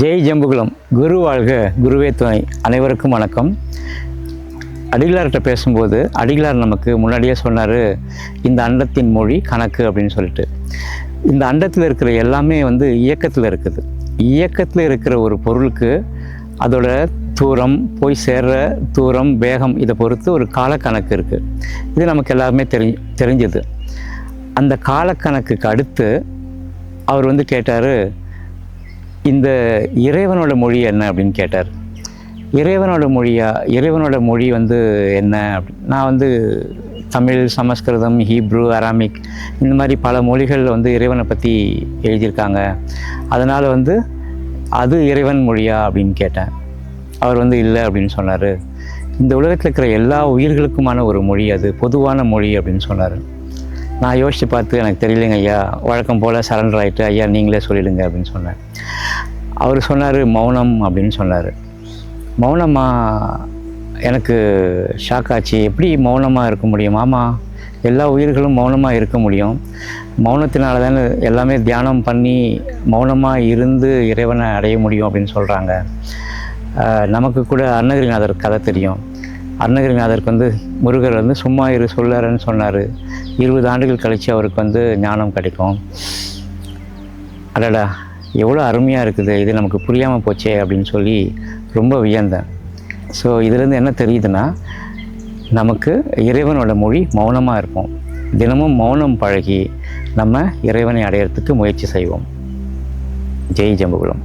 ஜெய் ஜம்புகுலம். குரு வாழ்க, குருவே துணை. அனைவருக்கும் வணக்கம். அடிகளார்கிட்ட பேசும்போது அடிகளார் நமக்கு முன்னாடியே சொன்னார், இந்த அண்டத்தின் மொழி கணக்கு அப்படின்னு சொல்லிட்டு. இந்த அண்டத்தில் இருக்கிற எல்லாமே இயக்கத்தில் இருக்குது. இயக்கத்தில் இருக்கிற ஒரு பொருளுக்கு அதோட தூரம், போய் சேர்ற தூரம், வேகம், இதை பொறுத்து ஒரு காலக்கணக்கு இருக்குது. இது நமக்கு எல்லாருமே தெரிஞ்சது. அந்த காலக்கணக்குக்கு அடுத்து அவர் கேட்டார், இந்த இறைவனோட மொழி என்ன அப்படின்னு கேட்டார். இறைவனோட மொழி என்ன அப்படி. நான் தமிழ், சமஸ்கிருதம், ஹீப்ரு, அராமிக், இந்த மாதிரி பல மொழிகள் இறைவனை பற்றி எழுதியிருக்காங்க. அதனால் அது இறைவன் மொழியா அப்படின்னு கேட்டேன். அவர் இல்லை அப்படின்னு சொன்னார். இந்த உலகத்தில் இருக்கிற எல்லா உயிர்களுக்குமான ஒரு மொழி, அது பொதுவான மொழி அப்படின்னு சொன்னார். நான் யோசித்து பார்த்து, எனக்கு தெரியலைங்க ஐயா, வழக்கம் போல் சரண்டர் ஆகிட்டு, ஐயா நீங்களே சொல்லிடுங்க அப்படின்னு சொன்னேன். அவர் சொன்னார், மௌனம் அப்படின்னு சொன்னார். மௌனமாக எனக்கு ஷாக் ஆச்சு. எப்படி மௌனமாக இருக்க முடியும்? ஆமாம், எல்லா உயிர்களும் மௌனமாக இருக்க முடியும். மௌனத்தினால தானே எல்லாமே தியானம் பண்ணி மௌனமாக இருந்து இறைவனை அடைய முடியும் அப்படின்னு சொல்கிறாங்க. நமக்கு கூட அருணகிரிநாதர் கதை தெரியும். அருணகிரிநாதருக்கு முருகர் சும்மா இரு சொல்லாருன்னு சொன்னார். 20 ஆண்டுகள் கழித்து அவருக்கு ஞானம் கிடைக்கும். அடடா, எவ்வளோ அருமையாக இருக்குது, இது நமக்கு புரியாமல் போச்சே அப்படின்னு சொல்லி ரொம்ப வியந்தேன். ஸோ இதுலேருந்து என்ன தெரியுதுன்னா, நமக்கு இறைவனோட மொழி மௌனமாக இருப்போம். தினமும் மௌனம் பழகி நம்ம இறைவனை அடையிறதுக்கு முயற்சி செய்வோம். ஜெய் ஜம்புகுலம்.